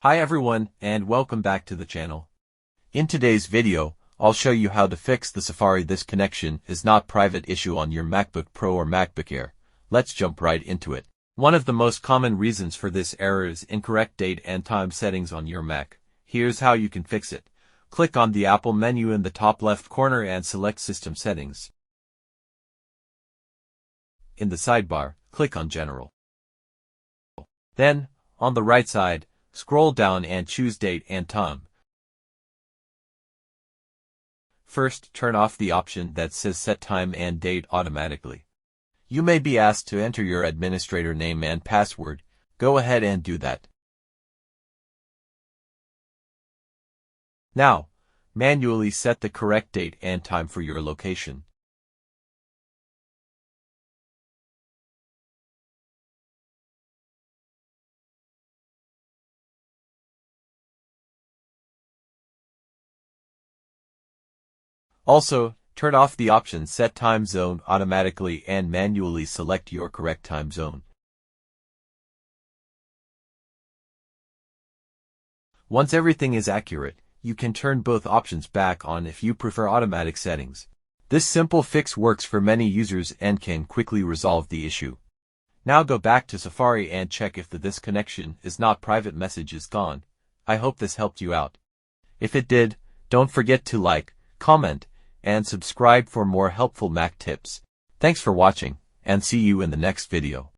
Hi everyone, and welcome back to the channel. In today's video, I'll show you how to fix the Safari "This connection is not private" issue on your MacBook Pro or MacBook Air. Let's jump right into it. One of the most common reasons for this error is incorrect date and time settings on your Mac. Here's how you can fix it. Click on the Apple menu in the top left corner and select System Settings. In the sidebar, click on General. Then, on the right side, scroll down and choose Date and Time. First, turn off the option that says Set Time and Date automatically. You may be asked to enter your administrator name and password. Go ahead and do that. Now, manually set the correct date and time for your location. Also, turn off the option Set Time Zone automatically and manually select your correct time zone. Once everything is accurate, you can turn both options back on if you prefer automatic settings. This simple fix works for many users and can quickly resolve the issue. Now go back to Safari and check if the "This connection is not private" message is gone. I hope this helped you out. If it did, don't forget to like, comment, and subscribe for more helpful Mac tips. Thanks for watching, and see you in the next video.